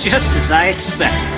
Just as I expected.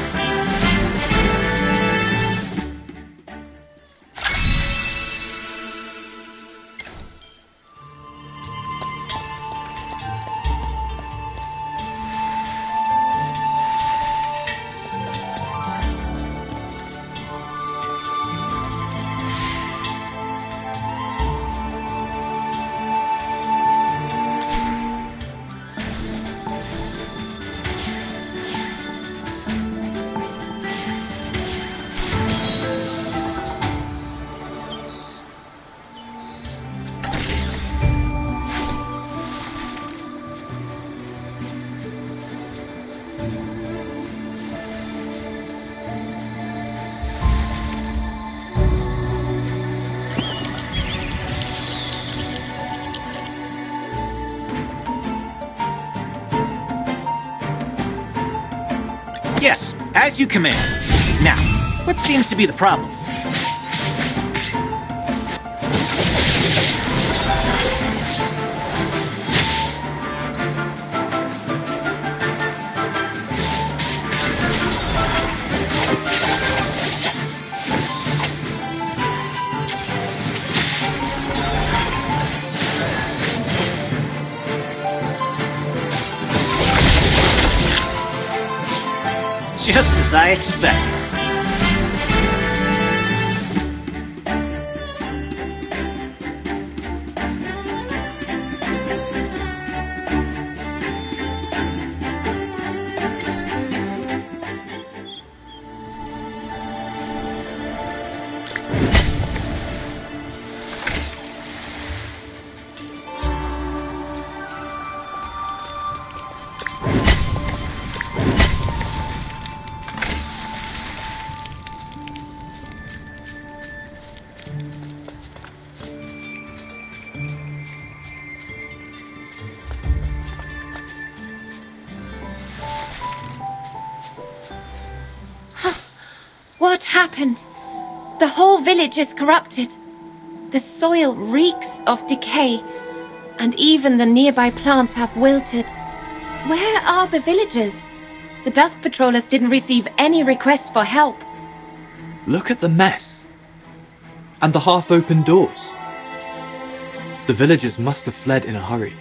Yes, as you command. Now, what seems to be the problem? Just as I expected. What happened? The whole village is corrupted. The soil reeks of decay, and even the nearby plants have wilted. Where are the villagers? The dust patrollers didn't receive any requests for help. Look at the mess. And the half-open doors. The villagers must have fled in a hurry.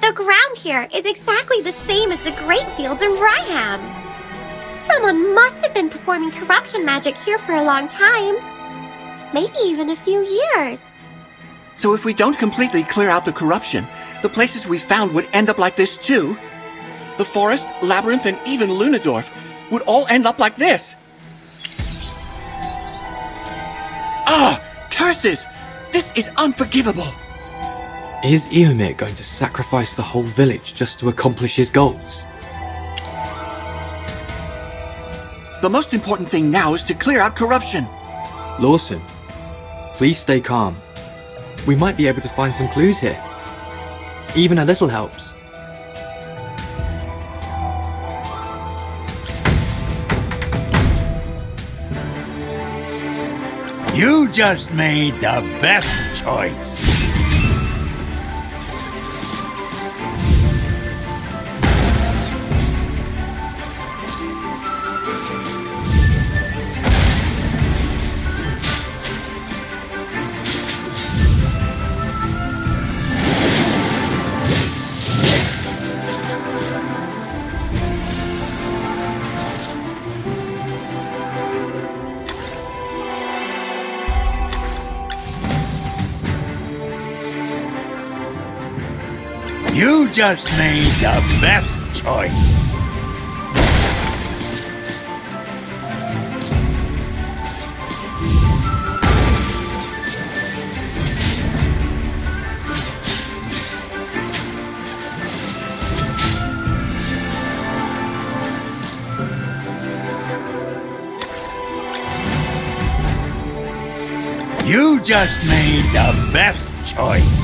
The ground here is exactly the same as the grape fields in Ryham. Someone must have been performing corruption magic here for a long time. Maybe even a few years. So if we don't completely clear out the corruption, the places we found would end up like this too? The forest, labyrinth, and even Lunadorf would all end up like this. Ah! Curses! This is unforgivable! Is Eomir going to sacrifice the whole village just to accomplish his goals? The most important thing now is to clear out corruption. Lawson, please stay calm. We might be able to find some clues here. Even a little helps. You just made the best choice. You just made the best choice. You just made the best choice.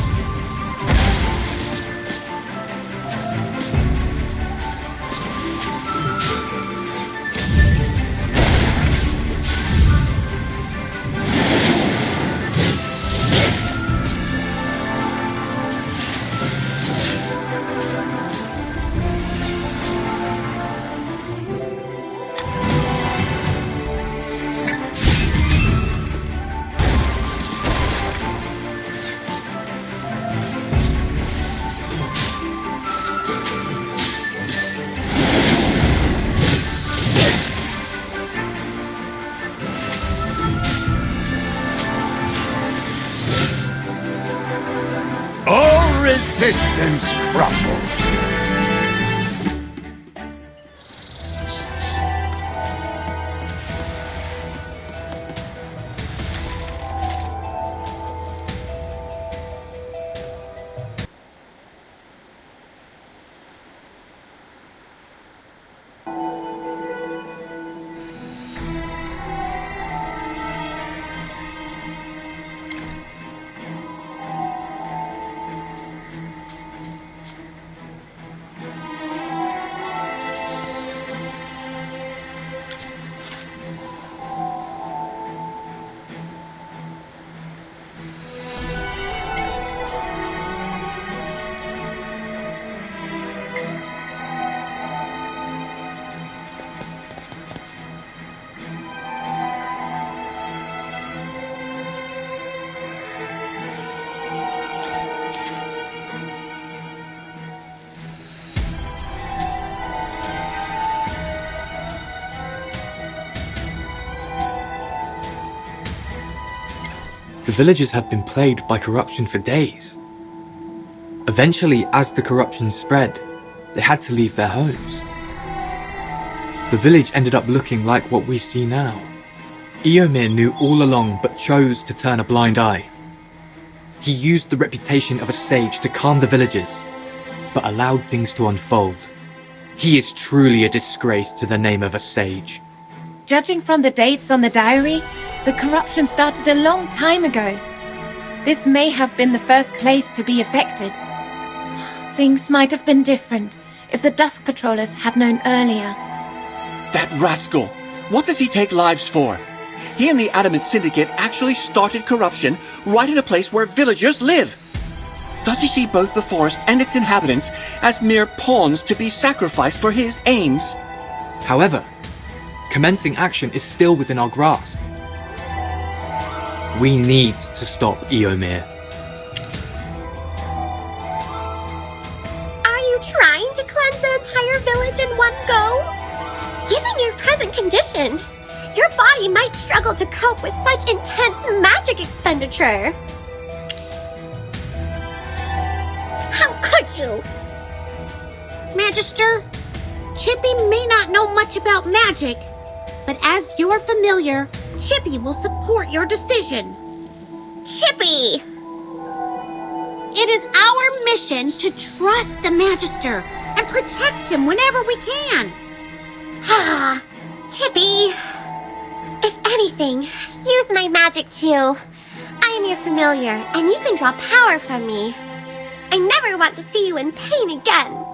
resistance crumbles. The villagers have been plagued by corruption for days. Eventually, as the corruption spread, they had to leave their homes. The village ended up looking like what we see now. Eomir knew all along but chose to turn a blind eye. He used the reputation of a sage to calm the villagers, but allowed things to unfold. He is truly a disgrace to the name of a sage. Judging from the dates on the diary, the corruption started a long time ago. This may have been the first place to be affected. Things might have been different if the Dusk Patrollers had known earlier. That rascal! What does he take lives for? He and the Adamant Syndicate actually started corruption right in a place where villagers live. Does he see both the forest and its inhabitants as mere pawns to be sacrificed for his aims? However, commencing action is still within our grasp. We need to stop Eomir. Are you trying to cleanse the entire village in one go? Given your present condition, your body might struggle to cope with such intense magic expenditure. How could you? Magister, Chippy may not know much about magic, but as your familiar, Chippy will support your decision. Chippy! It is our mission to trust the Magister and protect him whenever we can. Ah, Chippy. If anything, use my magic too. I am your familiar, and you can draw power from me. I never want to see you in pain again.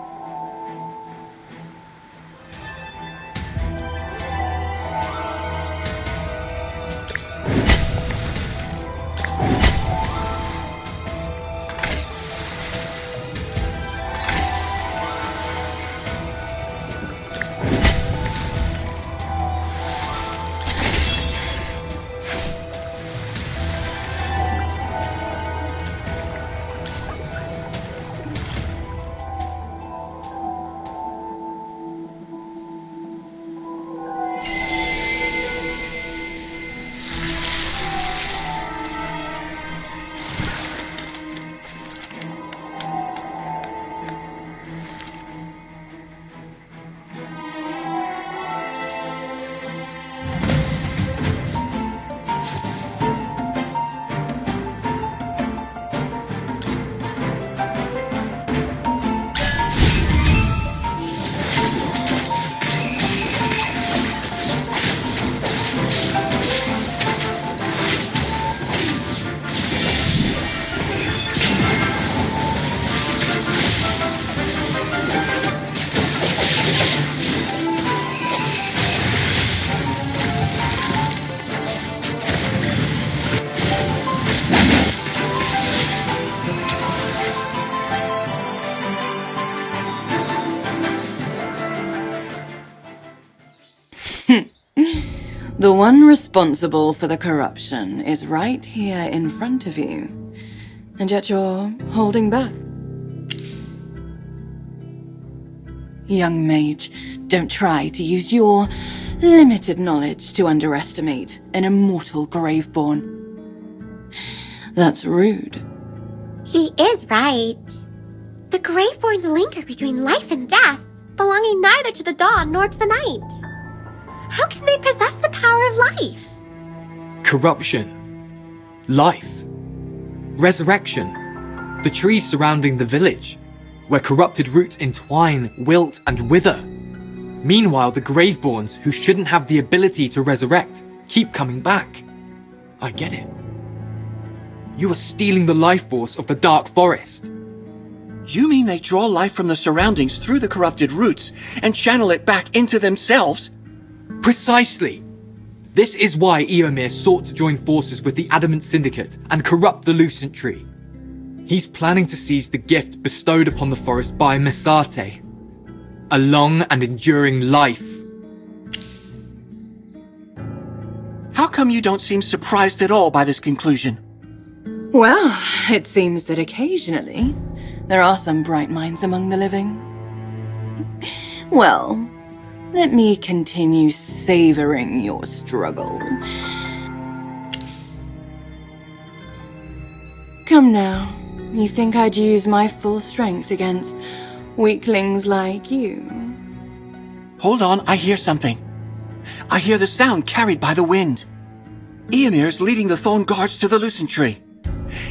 The one responsible for the corruption is right here in front of you, and yet you're holding back. Young mage, don't try to use your limited knowledge to underestimate an immortal Graveborn. That's rude. He is right. The Graveborns linger between life and death, belonging neither to the dawn nor to the night. How can they possess the power of life? Corruption. Life. Resurrection. The trees surrounding the village, where corrupted roots entwine, wilt, and wither. Meanwhile, the Graveborns, who shouldn't have the ability to resurrect, keep coming back. I get it. You are stealing the life force of the Dark Forest. You mean they draw life from the surroundings through the corrupted roots and channel it back into themselves? Precisely. This is why Eomir sought to join forces with the Adamant Syndicate and corrupt the Lucent Tree. He's planning to seize the gift bestowed upon the forest by Mesate. A long and enduring life. How come you don't seem surprised at all by this conclusion? Well, it seems that occasionally there are some bright minds among the living. Well, let me continue savoring your struggle. Come now, you think I'd use my full strength against weaklings like you? Hold on, I hear something. I hear the sound carried by the wind. Eomir's leading the Thorn Guards to the Lucent Tree.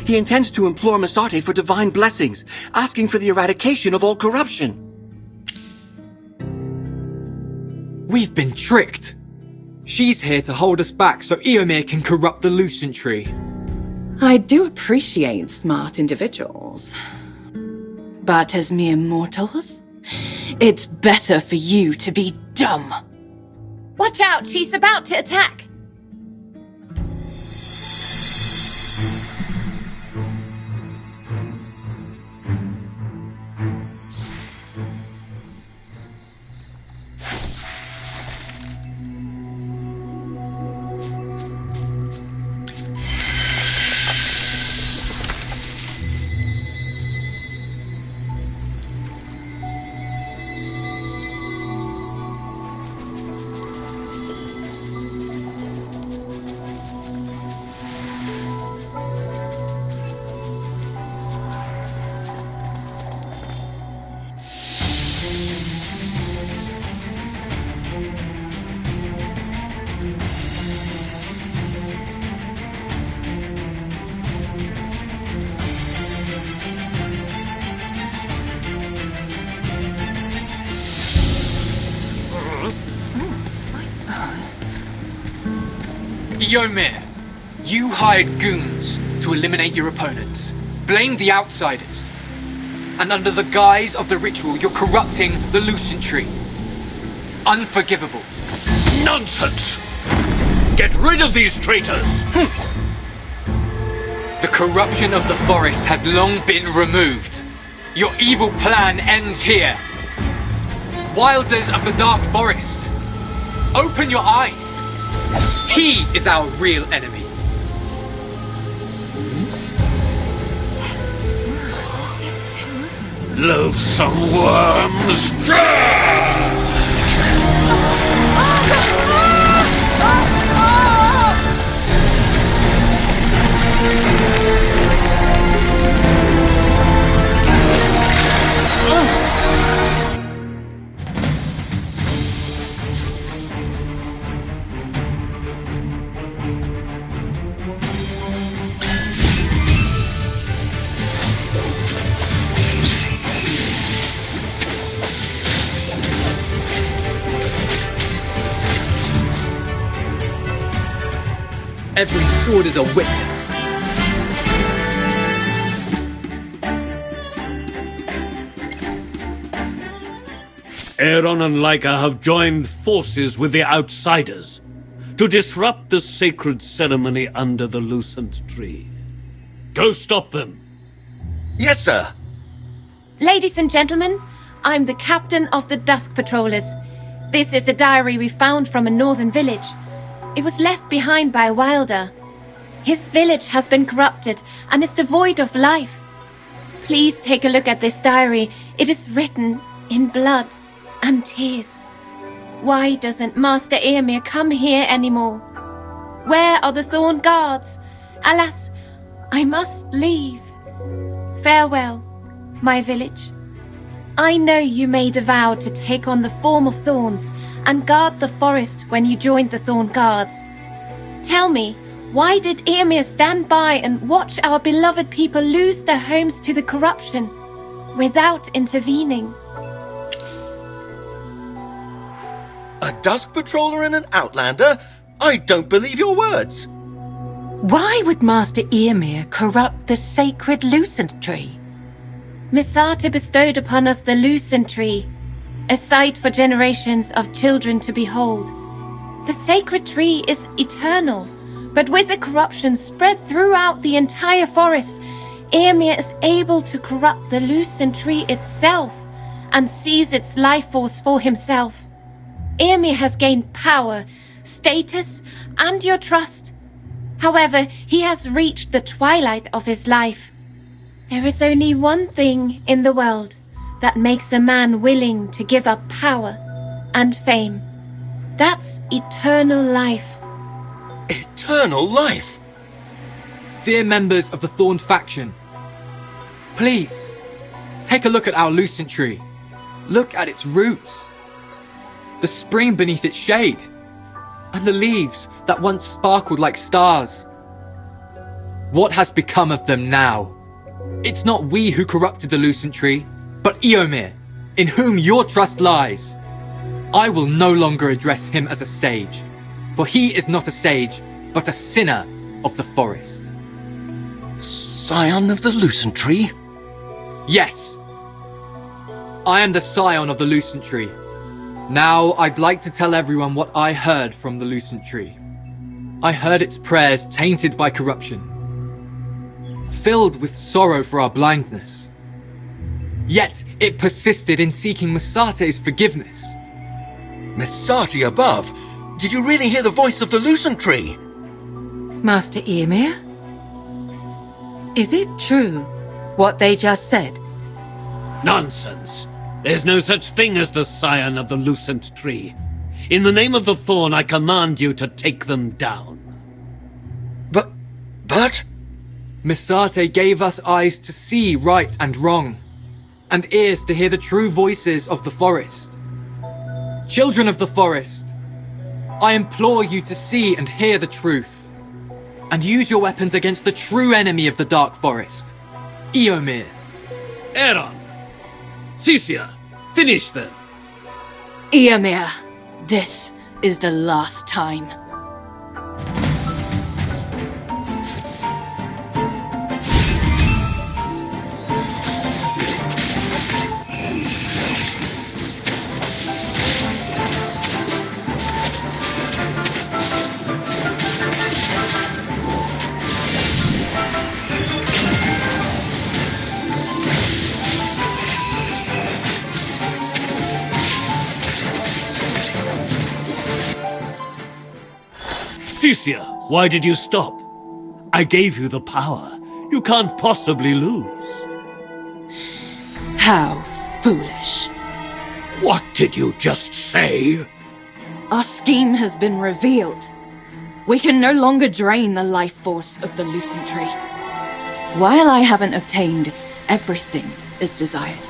He intends to implore Mesate for divine blessings, asking for the eradication of all corruption. We've been tricked. She's here to hold us back so Eomir can corrupt the Lucent Tree. I do appreciate smart individuals. But as mere mortals, it's better for you to be dumb. Watch out, she's about to attack. Eomir, you hired goons to eliminate your opponents, blame the outsiders, and under the guise of the ritual, you're corrupting the Lucent Tree. Unforgivable. Nonsense! Get rid of these traitors! The corruption of the forest has long been removed. Your evil plan ends here. Wilders of the Dark Forest, open your eyes. He is our real enemy. Loathsome worms! Every sword is a witness. Aeron and Laika have joined forces with the outsiders to disrupt the sacred ceremony under the Lucent Tree. Go stop them. Yes, sir. Ladies and gentlemen, I'm the captain of the Dusk Patrollers. This is a diary we found from a northern village. It was left behind by a Wilder. His village has been corrupted and is devoid of life. Please take a look at this diary. It is written in blood and tears. Why doesn't Master Eomir come here anymore? Where are the Thorn Guards? Alas, I must leave. Farewell. my village. I know you made a vow to take on the form of thorns and guard the forest when you joined the Thorn Guards. Tell me, why did Eomer stand by and watch our beloved people lose their homes to the corruption without intervening? A dusk patroller and an outlander? I don't believe your words. Why would Master Eomer corrupt the sacred Lucent Tree? Misate bestowed upon us the Lucent Tree, a sight for generations of children to behold. The sacred tree is eternal, but with the corruption spread throughout the entire forest, Eomer is able to corrupt the Lucent Tree itself and seize its life force for himself. Eomer has gained power, status, and your trust. However, he has reached the twilight of his life. There is only one thing in the world that makes a man willing to give up power and fame. That's eternal life. Eternal life? Dear members of the Thorn faction, please, take a look at our Lucent Tree. Look at its roots, the spring beneath its shade, and the leaves that once sparkled like stars. What has become of them now? It's not we who corrupted the Lucent Tree, but Eomer, in whom your trust lies. I will no longer address him as a sage, for he is not a sage, but a sinner of the forest. Scion of the Lucent Tree? Yes, I am the scion of the Lucent Tree. Now I'd like to tell everyone what I heard from the Lucent Tree. I heard its prayers tainted by corruption, filled with sorrow for our blindness. Yet it persisted in seeking Misate's forgiveness. Misati above? Did you really hear the voice of the Lucent Tree? Master Eomer? Is it true what they just said? Nonsense. There's no such thing as the scion of the Lucent Tree. In the name of the Thorn, I command you to take them down. But... Misate gave us eyes to see right and wrong, and ears to hear the true voices of the forest. Children of the forest, I implore you to see and hear the truth, and use your weapons against the true enemy of the Dark Forest, Eomer. Aaron! Cisia, finish them! Eomer, this is the last time. Cisia, why did you stop? I gave you the power. You can't possibly lose. How foolish. What did you just say? Our scheme has been revealed. We can no longer drain the life force of the Lucent Tree. While I haven't obtained everything as desired,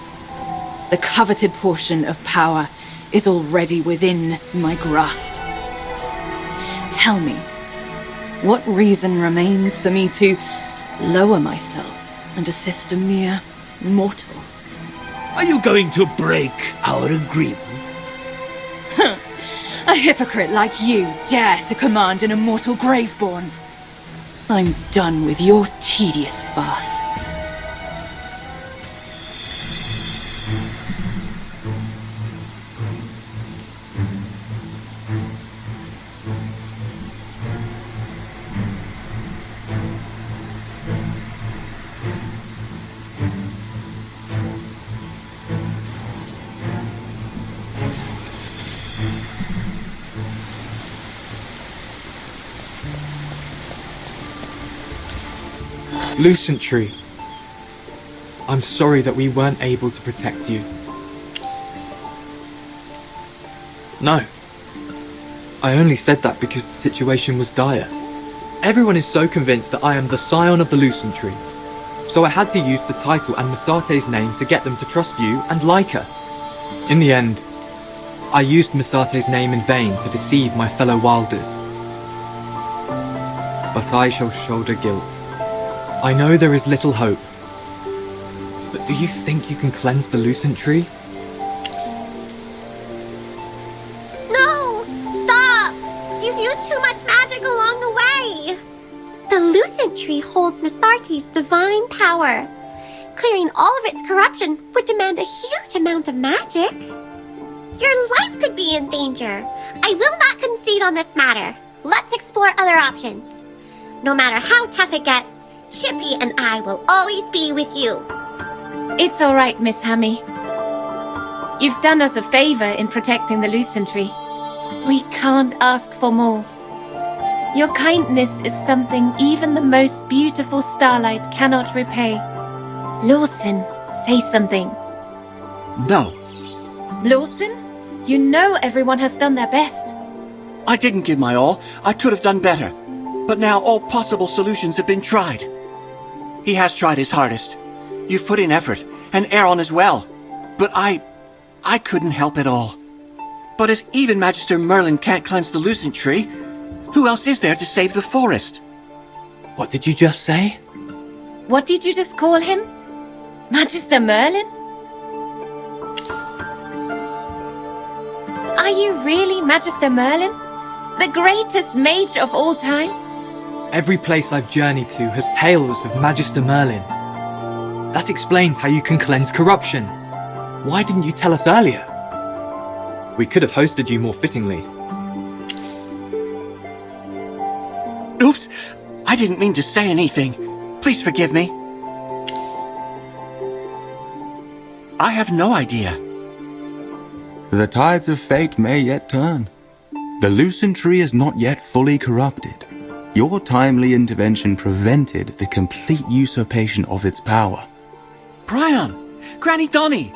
the coveted portion of power is already within my grasp. Tell me, what reason remains for me to lower myself and assist a mere mortal? Are you going to break our agreement? A hypocrite like you dare to command an immortal Graveborn? I'm done with your tedious farce. Lucent Tree, I'm sorry that we weren't able to protect you. No, I only said that because the situation was dire. Everyone is so convinced that I am the scion of the Lucent Tree, so I had to use the title and Misate's name to get them to trust you and like her. In the end, I used Misate's name in vain to deceive my fellow Wilders. But I shall shoulder guilt. I know there is little hope. But do you think you can cleanse the Lucent Tree? No! Stop! You've used too much magic along the way! The Lucent Tree holds Misate's divine power. Clearing all of its corruption would demand a huge amount of magic. Your life could be in danger. I will not concede on this matter. Let's explore other options. No matter how tough it gets, Chippy and I will always be with you. It's all right, Miss Hammy. You've done us a favor in protecting the Lucent Tree. We can't ask for more. Your kindness is something even the most beautiful starlight cannot repay. Lawson, say something. No, Lawson, you know everyone has done their best. I didn't give my all. I could have done better. But now all possible solutions have been tried. He has tried his hardest. You've put in effort, and Aaron as well. But I couldn't help it all. But if even Magister Merlin can't cleanse the Lucent Tree, who else is there to save the forest? What did you just say? What did you just call him? Magister Merlin? Are you really Magister Merlin? The greatest mage of all time? Every place I've journeyed to has tales of Magister Merlin. That explains how you can cleanse corruption. Why didn't you tell us earlier? We could have hosted you more fittingly. Oops, I didn't mean to say anything. Please forgive me. I have no idea. The tides of fate may yet turn. The Lucent Tree is not yet fully corrupted. Your timely intervention prevented the complete usurpation of its power. Brian! Granny Donny!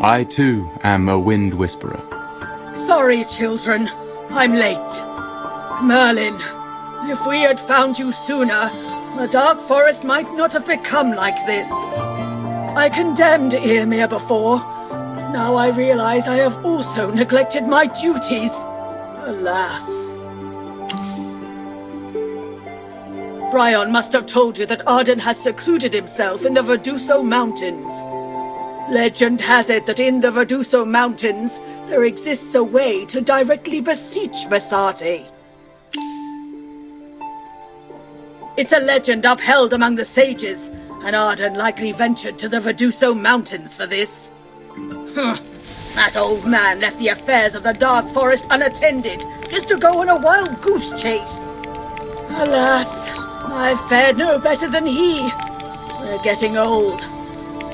I too am a wind whisperer. Sorry, children. I'm late. Merlin, if we had found you sooner, the Dark Forest might not have become like this. I condemned Ymir before. Now I realize I have also neglected my duties. Alas. Bryon must have told you that Arden has secluded himself in the Verduso Mountains. Legend has it that in the Verduso Mountains, there exists a way to directly beseech Misate. It's a legend upheld among the sages, and Arden likely ventured to the Verduso Mountains for this. That old man left the affairs of the Dark Forest unattended, just to go on a wild goose chase. Alas, I've fared no better than he. We're getting old.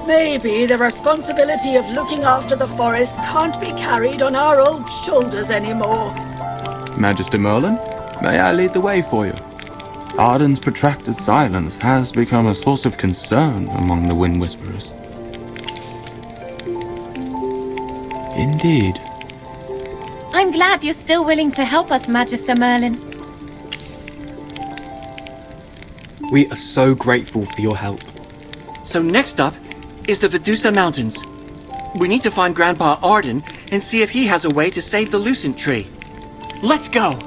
Maybe the responsibility of looking after the forest can't be carried on our old shoulders anymore. Magister Merlin, may I lead the way for you? Arden's protracted silence has become a source of concern among the Wind Whisperers. Indeed. I'm glad you're still willing to help us, Magister Merlin. We are so grateful for your help. So next up is the Verdusa Mountains. We need to find Grandpa Arden and see if he has a way to save the Lucent Tree. Let's go!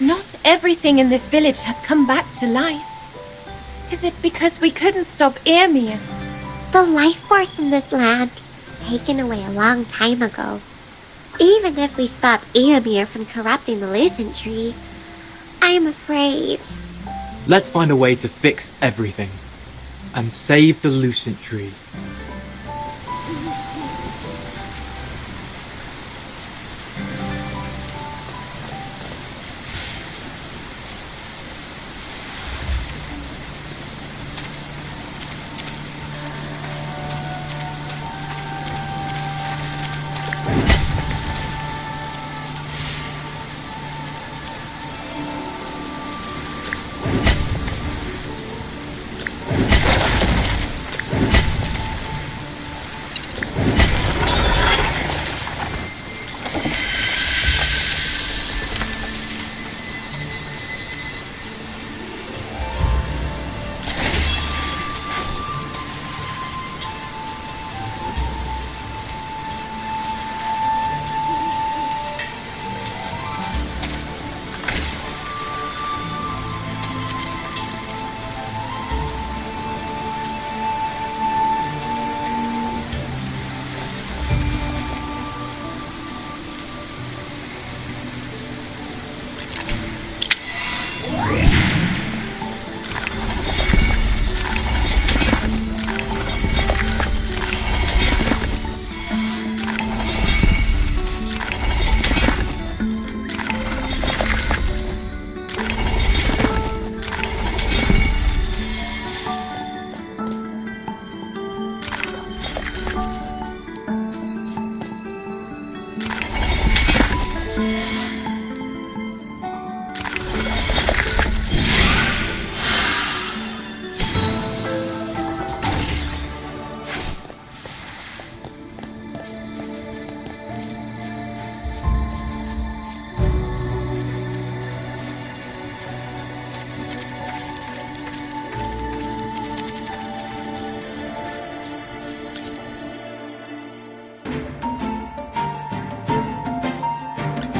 Not everything in this village has come back to life. Is it because we couldn't stop Ymir? The life force in this land was taken away a long time ago. Even if we stop Ymir from corrupting the Lucent Tree, I'm afraid. Let's find a way to fix everything and save the Lucent Tree.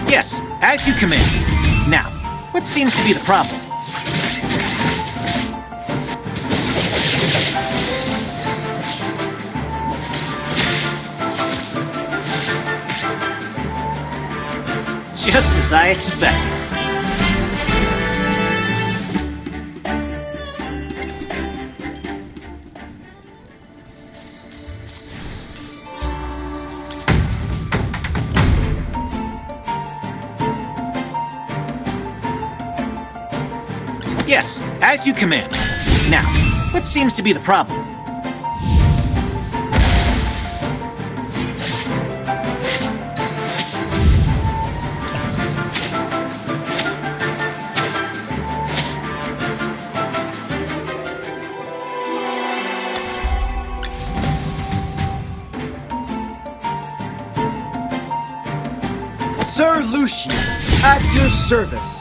Yes, as you command. Now, what seems to be the problem? Just as I expected. Yes, as you command. Now, what seems to be the problem? Sir Lucius, at your service.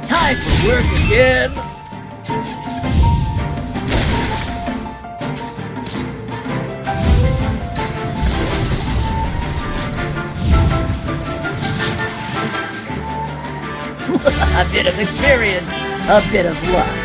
Time for work again. A bit of experience, a bit of luck.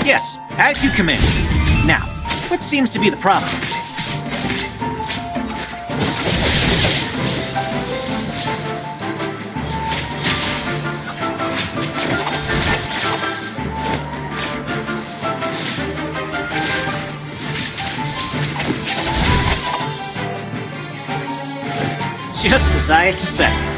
Yes, as you command. Now, what seems to be the problem? Just as I expected.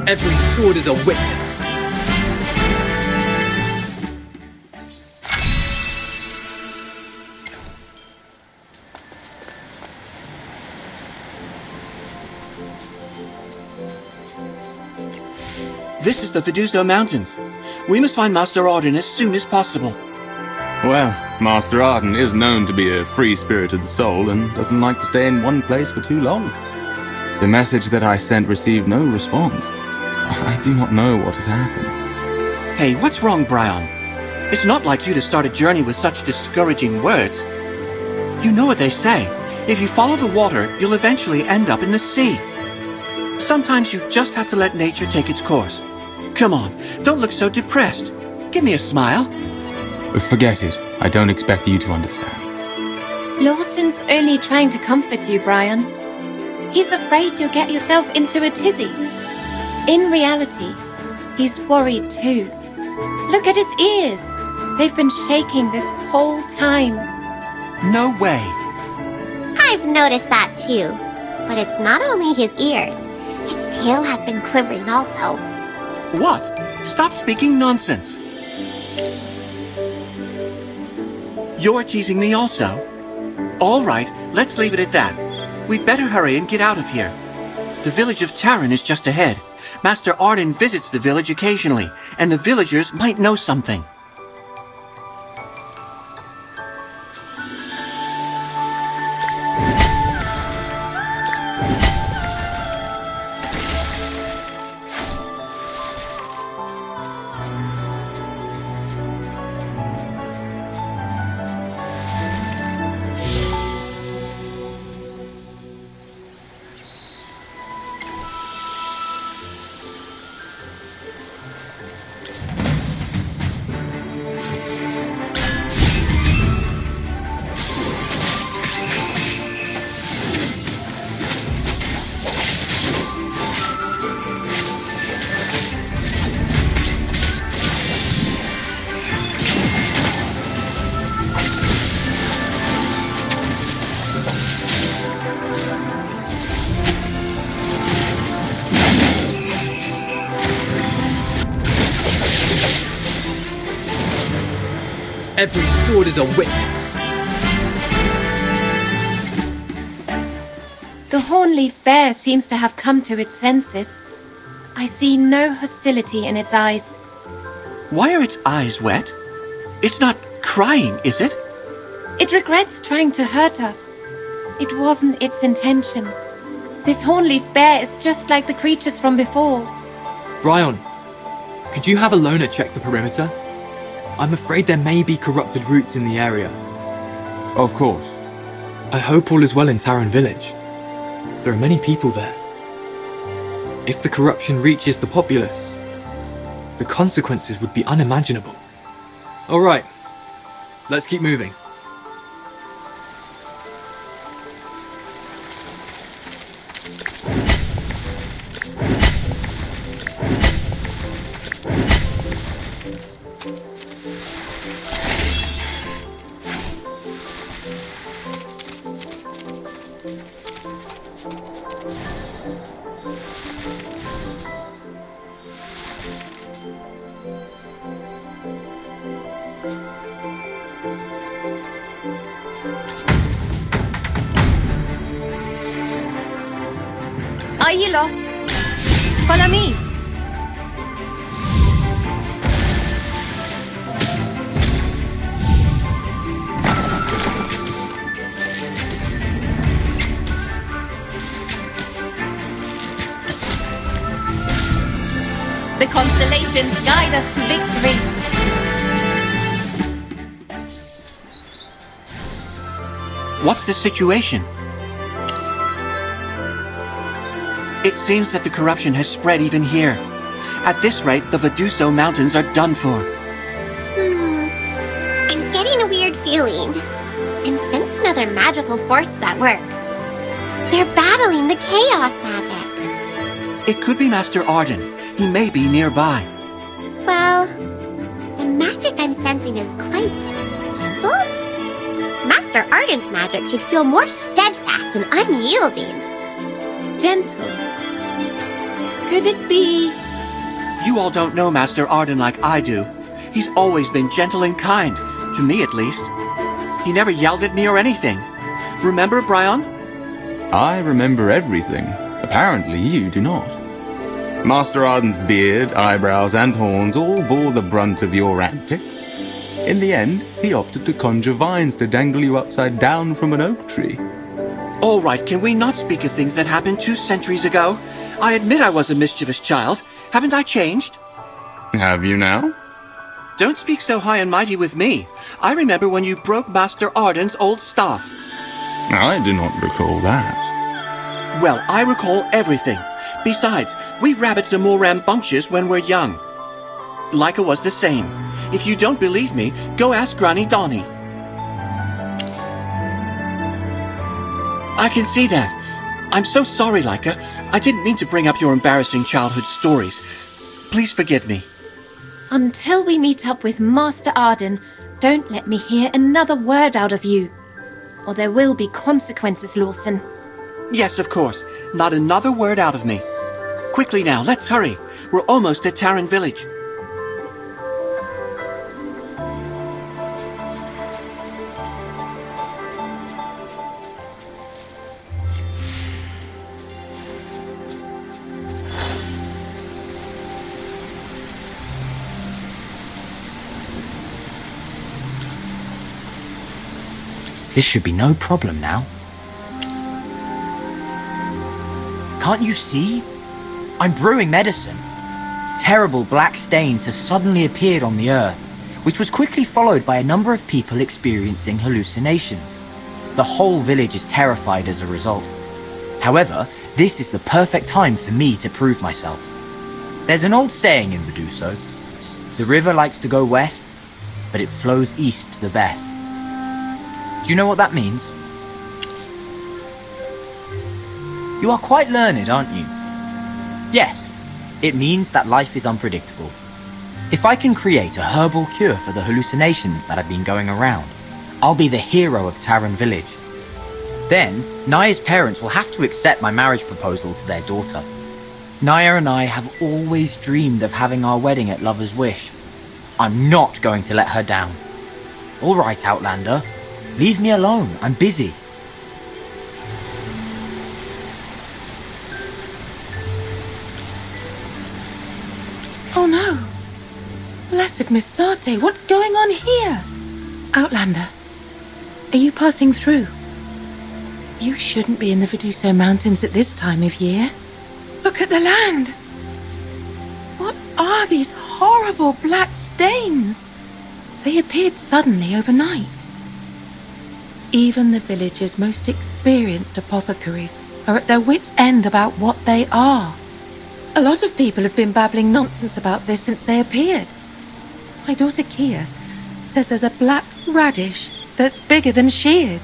Every sword is a witness. This is the Viduso Mountains. We must find Master Arden as soon as possible. Well, Master Arden is known to be a free-spirited soul and doesn't like to stay in one place for too long. The message that I sent received no response. I do not know what has happened. Hey, what's wrong, Brian? It's not like you to start a journey with such discouraging words. You know what they say. If you follow the water, you'll eventually end up in the sea. Sometimes you just have to let nature take its course. Come on, don't look so depressed. Give me a smile. Forget it. I don't expect you to understand. Lawson's only trying to comfort you, Brian. He's afraid you'll get yourself into a tizzy. In reality, he's worried too. Look at his ears. They've been shaking this whole time. No way. I've noticed that too. But it's not only his ears. His tail has been quivering also. What? Stop speaking nonsense. You're teasing me also? All right, let's leave it at that. We'd better hurry and get out of here. The village of Taran is just ahead. Master Arden visits the village occasionally, and the villagers might know something. Every sword is a witness. The Hornleaf Bear seems to have come to its senses. I see no hostility in its eyes. Why are its eyes wet? It's not crying, is it? It regrets trying to hurt us. It wasn't its intention. This Hornleaf Bear is just like the creatures from before. Bryon, could you have a loner check the perimeter? I'm afraid there may be corrupted roots in the area. Of course. I hope all is well in Taran Village. There are many people there. If the corruption reaches the populace, the consequences would be unimaginable. All right, let's keep moving. Are you lost? Follow me. The constellations guide us to victory. What's the situation? It seems that the corruption has spread even here. At this rate, the Veduso Mountains are done for. I'm getting a weird feeling. I'm sensing other magical forces at work. They're battling the chaos magic. It could be Master Arden. He may be nearby. Well, the magic I'm sensing is quite gentle. Master Arden's magic should feel more steadfast and unyielding. Gentle. Could it be... You all don't know Master Arden like I do. He's always been gentle and kind, to me at least. He never yelled at me or anything. Remember, Bryon? I remember everything. Apparently you do not. Master Arden's beard, eyebrows, and horns all bore the brunt of your antics. In the end, he opted to conjure vines to dangle you upside down from an oak tree. All right, can we not speak of things that happened 2 centuries ago? I admit I was a mischievous child. Haven't I changed? Have you now? Don't speak so high and mighty with me. I remember when you broke Master Arden's old staff. I do not recall that. Well, I recall everything. Besides, we rabbits are more rambunctious when we're young. Leica was the same. If you don't believe me, go ask Granny Donnie. I can see that. I'm so sorry, Leica. I didn't mean to bring up your embarrassing childhood stories. Please forgive me. Until we meet up with Master Arden, don't let me hear another word out of you. Or there will be consequences, Lawson. Yes, of course. Not another word out of me. Quickly now, let's hurry. We're almost at Taran Village. This should be no problem now. Can't you see? I'm brewing medicine. Terrible black stains have suddenly appeared on the earth, which was quickly followed by a number of people experiencing hallucinations. The whole village is terrified as a result. However, this is the perfect time for me to prove myself. There's an old saying in Veduso. The river likes to go west, but it flows east to the best. Do you know what that means? You are quite learned, aren't you? Yes, it means that life is unpredictable. If I can create a herbal cure for the hallucinations that have been going around, I'll be the hero of Taran Village. Then, Naya's parents will have to accept my marriage proposal to their daughter. Naya and I have always dreamed of having our wedding at Lover's Wish. I'm not going to let her down. All right, Outlander. Leave me alone. I'm busy. Oh no! Blessed Miss Sarte, what's going on here? Outlander, are you passing through? You shouldn't be in the Viduso Mountains at this time of year. Look at the land! What are these horrible black stains? They appeared suddenly overnight. Even the village's most experienced apothecaries are at their wits' end about what they are. A lot of people have been babbling nonsense about this since they appeared. My daughter Kia says there's a black radish that's bigger than she is.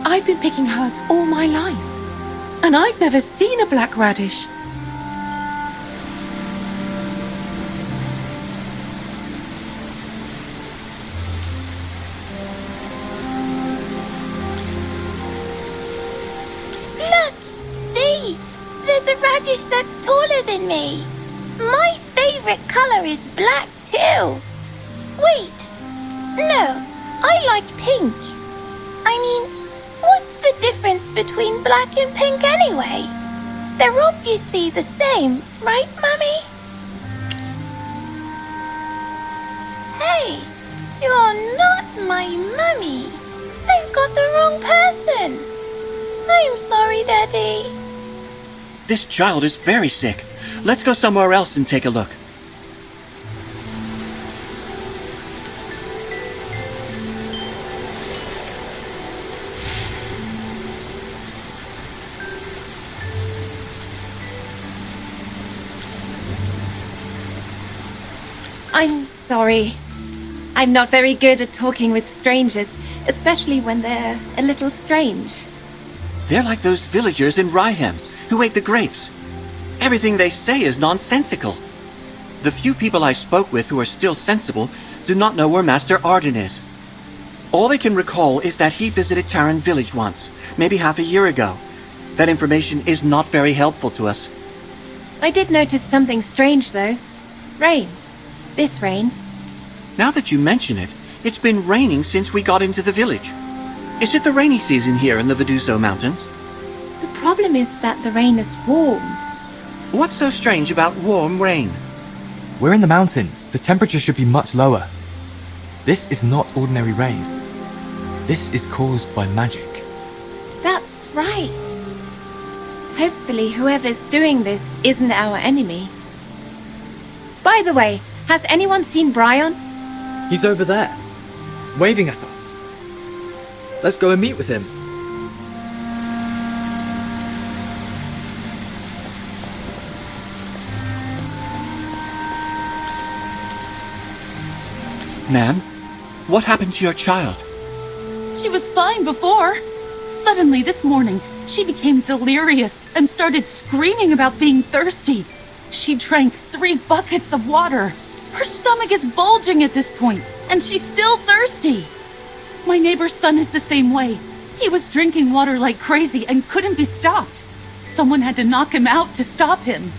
I've been picking herbs all my life, and I've never seen a black radish. Look! See! There's a radish that's taller than me. My favorite color is black too. Wait! No, I like pink. I mean, what's the difference between black and pink anyway? They're obviously the same, right, Mummy? Hey, you're not my mummy. I've got the wrong person. I'm sorry, Daddy. This child is very sick. Let's go somewhere else and take a look. I'm sorry. I'm not very good at talking with strangers, especially when they're a little strange. They're like those villagers in Ryham who ate the grapes. Everything they say is nonsensical. The few people I spoke with who are still sensible do not know where Master Arden is. All they can recall is that he visited Taran village once, maybe half a year ago. That information is not very helpful to us. I did notice something strange, though. Rain. This rain. Now that you mention it, it's been raining since we got into the village. Is it the rainy season here in the Viduso Mountains? The problem is that the rain is warm. What's so strange about warm rain? We're in the mountains. The temperature should be much lower. This is not ordinary rain. This is caused by magic. That's right. Hopefully whoever's doing this isn't our enemy. By the way, has anyone seen Bryon? He's over there, waving at us. Let's go and meet with him. Ma'am, what happened to your child? She was fine before. Suddenly, this morning, she became delirious and started screaming about being thirsty. She drank 3 buckets of water. Her stomach is bulging at this point, and she's still thirsty. My neighbor's son is the same way. He was drinking water like crazy and couldn't be stopped. Someone had to knock him out to stop him.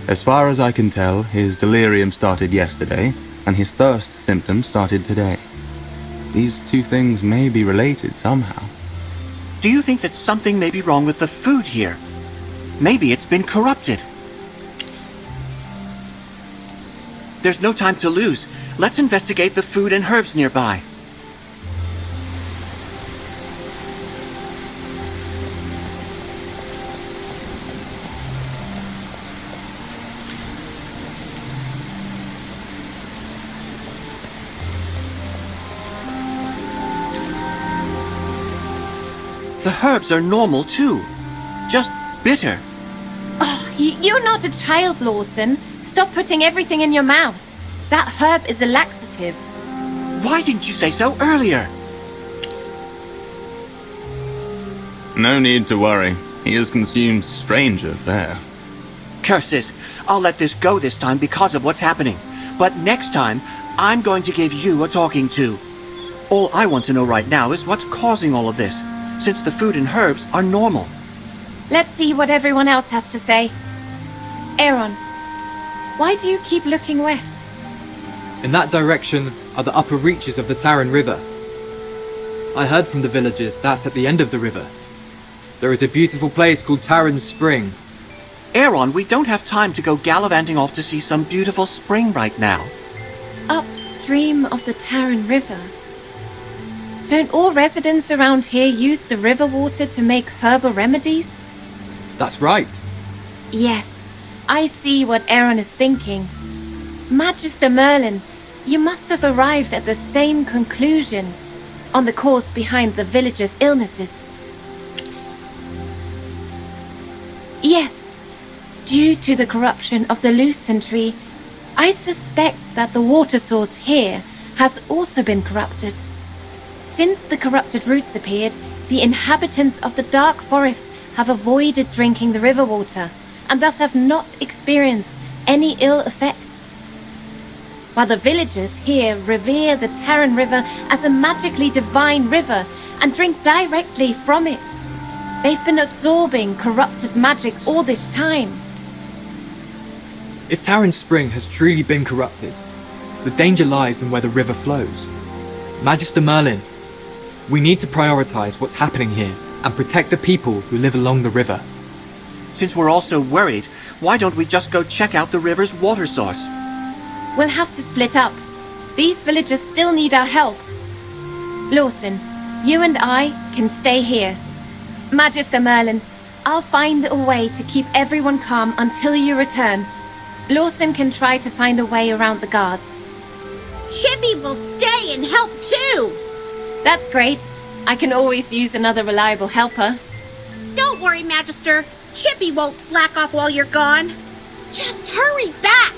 As far as I can tell, his delirium started yesterday, and his thirst symptoms started today. These two things may be related somehow. Do you think that something may be wrong with the food here? Maybe it's been corrupted. There's no time to lose. Let's investigate the food and herbs nearby. The herbs are normal too. Just bitter. Oh, you're not a child, Lawson. Stop putting everything in your mouth. That herb is a laxative. Why didn't you say so earlier? No need to worry. He has consumed stranger fare. Curses! I'll let this go this time because of what's happening. But next time, I'm going to give you a talking to. All I want to know right now is what's causing all of this, since the food and herbs are normal. Let's see what everyone else has to say. Aaron, why do you keep looking west? In that direction are the upper reaches of the Taran River. I heard from the villagers that at the end of the river, there is a beautiful place called Taran Spring. Aaron, we don't have time to go gallivanting off to see some beautiful spring right now. Upstream of the Taran River. Don't all residents around here use the river water to make herbal remedies? That's right. Yes, I see what Aaron is thinking. Magister Merlin, you must have arrived at the same conclusion on the cause behind the villagers' illnesses. Yes, due to the corruption of the Lucent Tree, I suspect that the water source here has also been corrupted. Since the corrupted roots appeared, the inhabitants of the Dark Forest have avoided drinking the river water, and thus have not experienced any ill effects. While the villagers here revere the Taran River as a magically divine river and drink directly from it, they've been absorbing corrupted magic all this time. If Taran Spring has truly been corrupted, the danger lies in where the river flows. Magister Merlin, we need to prioritize what's happening here and protect the people who live along the river. Since we're all so worried, why don't we just go check out the river's water source? We'll have to split up. These villagers still need our help. Lawson, you and I can stay here. Magister Merlin, I'll find a way to keep everyone calm until you return. Lawson can try to find a way around the guards. Chippy will stay and help too! That's great. I can always use another reliable helper. Don't worry, Magister. Chippy won't slack off while you're gone. Just hurry back!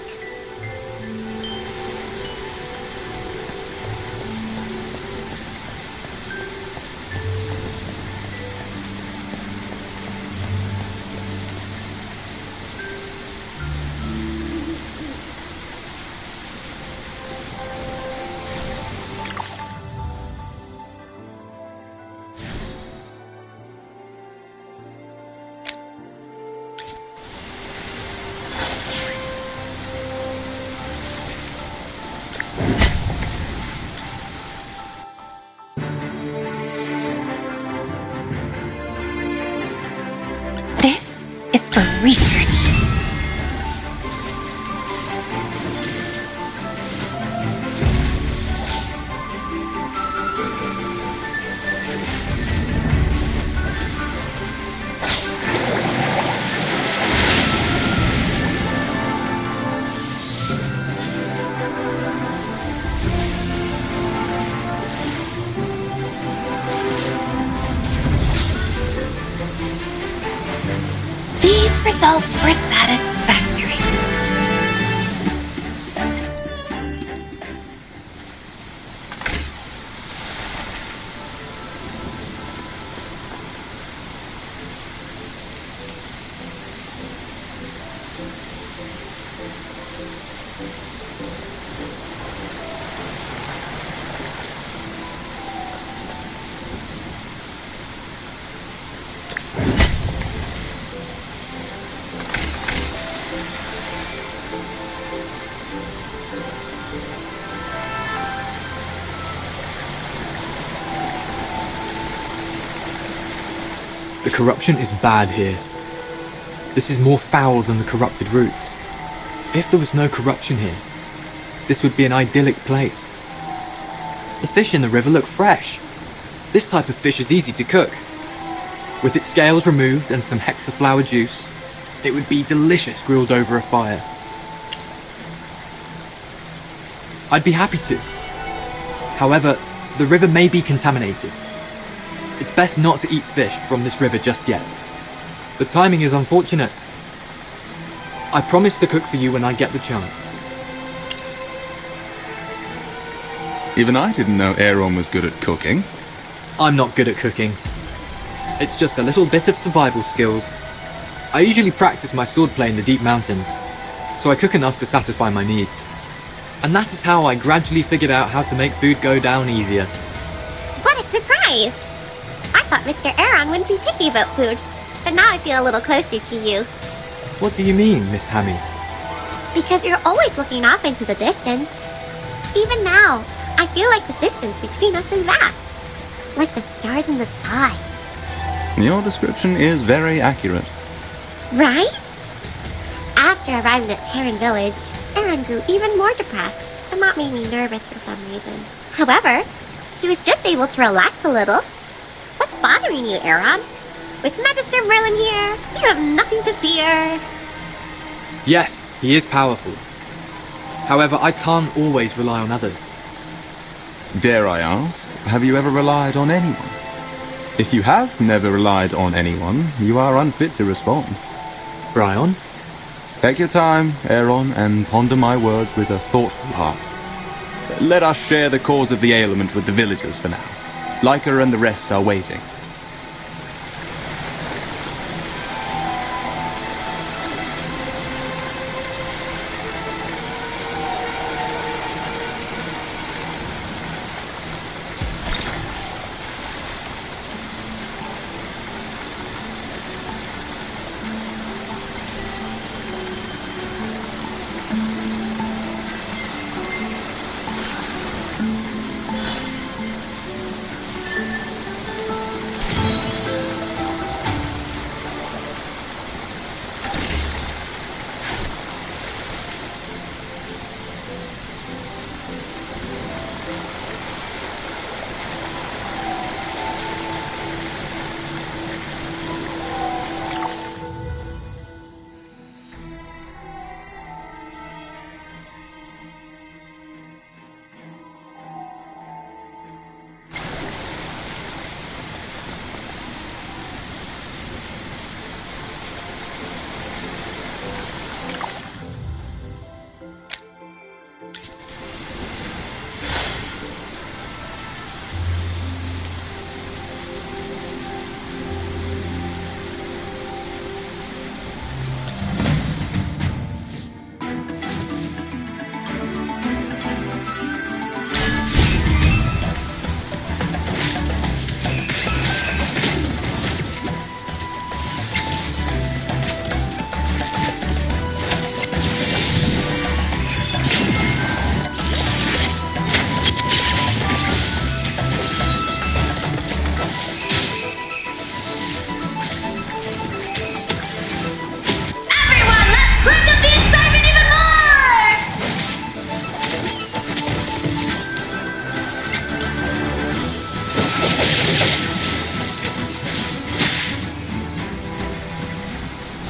This is for research. These results were satisfactory. The corruption is bad here. This is more foul than the corrupted roots. If there was no corruption here, this would be an idyllic place. The fish in the river look fresh. This type of fish is easy to cook. With its scales removed and some hexaflower juice, it would be delicious grilled over a fire. I'd be happy to. However, the river may be contaminated. It's best not to eat fish from this river just yet. The timing is unfortunate. I promise to cook for you when I get the chance. Even I didn't know Aaron was good at cooking. I'm not good at cooking. It's just a little bit of survival skills. I usually practice my swordplay in the deep mountains, so I cook enough to satisfy my needs. And that is how I gradually figured out how to make food go down easier. What a surprise! I thought Mr. Aaron wouldn't be picky about food, but now I feel a little closer to you. What do you mean, Miss Hammy? Because you're always looking off into the distance. Even now, I feel like the distance between us is vast. Like the stars in the sky. Your description is very accurate. Right? After arriving at Terran Village, Aaron grew even more depressed, and that made me nervous for some reason. However, he was just able to relax a little. What's bothering you, Aaron? With Magister Merlin here, you have nothing to fear. Yes, he is powerful. However, I can't always rely on others. Dare I ask, have you ever relied on anyone? If you have never relied on anyone, you are unfit to respond. Bryon? Take your time, Aaron, and ponder my words with a thoughtful heart. Let us share the cause of the ailment with the villagers for now. Leica and the rest are waiting.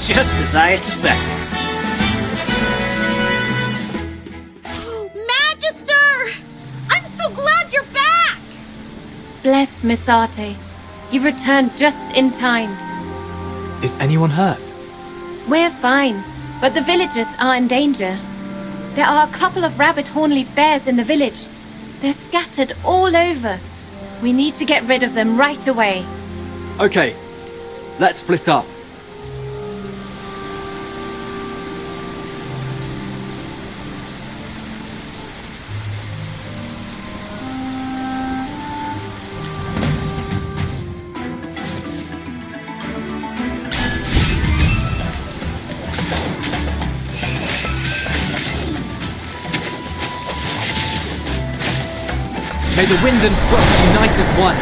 Just as I expected. Magister! I'm so glad you're back! Bless Miss Arte. You returned just in time. Is anyone hurt? We're fine, but the villagers are in danger. There are a couple of rabbit hornleaf bears in the village. They're scattered all over. We need to get rid of them right away. Okay, let's split up. May the wind and frost unite as one.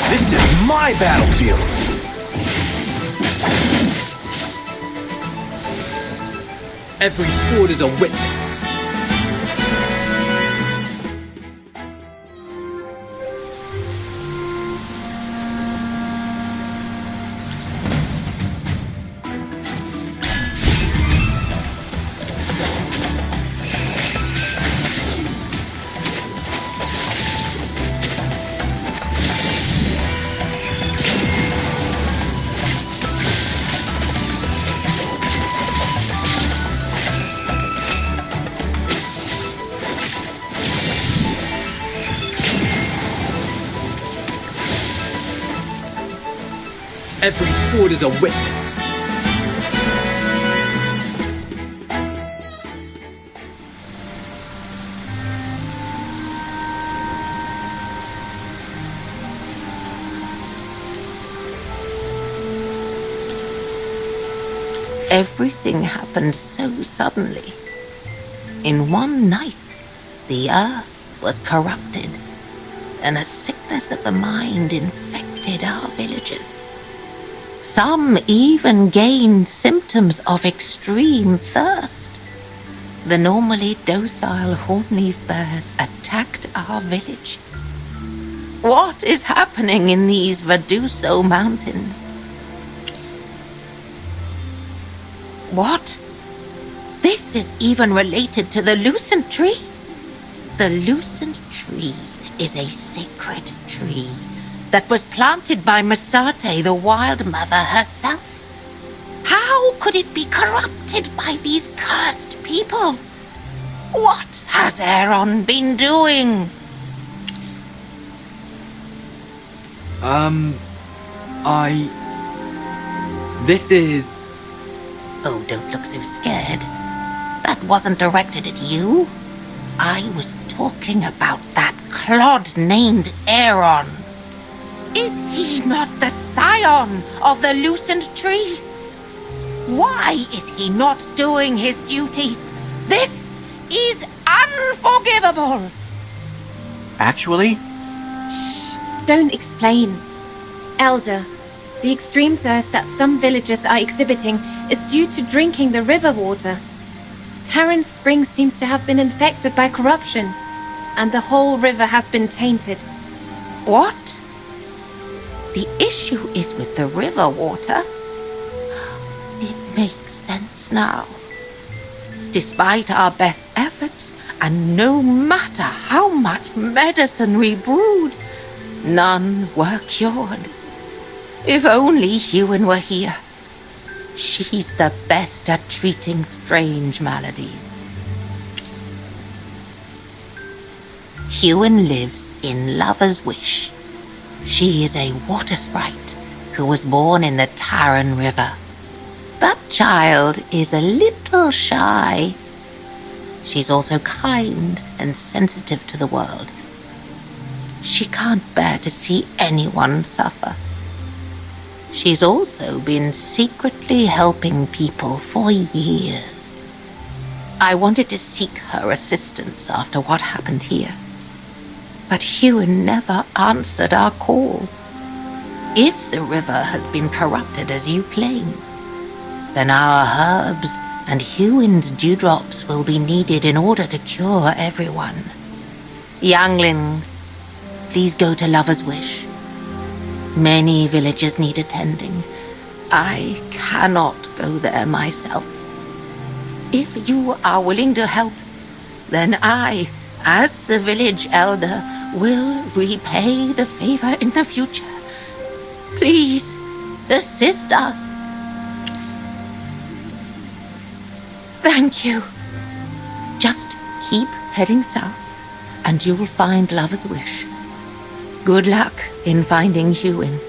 This is my battlefield! Every sword is a witness. Every sword is a witness. Everything happened so suddenly. In one night, the earth was corrupted, and a sickness of the mind infected our villagers. Some even gained symptoms of extreme thirst. The normally docile hornleaf bears attacked our village. What is happening in these Verduso mountains? What? This is even related to the Lucent Tree? The Lucent Tree is a sacred tree that was planted by Masate, the Wild Mother herself. How could it be corrupted by these cursed people? What has Aaron been doing? This is... Oh, don't look so scared. That wasn't directed at you. I was talking about that clod named Aaron. Is he not the scion of the Lucent Tree? Why is he not doing his duty? This is unforgivable! Actually? Shh, don't explain. Elder, the extreme thirst that some villagers are exhibiting is due to drinking the river water. Tarrant's spring seems to have been infected by corruption, and the whole river has been tainted. What? The issue is with the river water? It makes sense now. Despite our best efforts, and no matter how much medicine we brewed, none were cured. If only Hewin were here. She's the best at treating strange maladies. Hewin lives in Lover's Wish. She is a water sprite who was born in the Tarran River. That child is a little shy. She's also kind and sensitive to the world. She can't bear to see anyone suffer. She's also been secretly helping people for years. I wanted to seek her assistance after what happened here, but Hewin never answered our calls. If the river has been corrupted as you claim, then our herbs and Hewin's dewdrops will be needed in order to cure everyone. Younglings, please go to Lover's Wish. Many villages need attending. I cannot go there myself. If you are willing to help, then I, as the village elder, will repay the favor in the future. Please, assist us. Thank you. Just keep heading south, and you'll find Lover's Wish. Good luck in finding Hewin.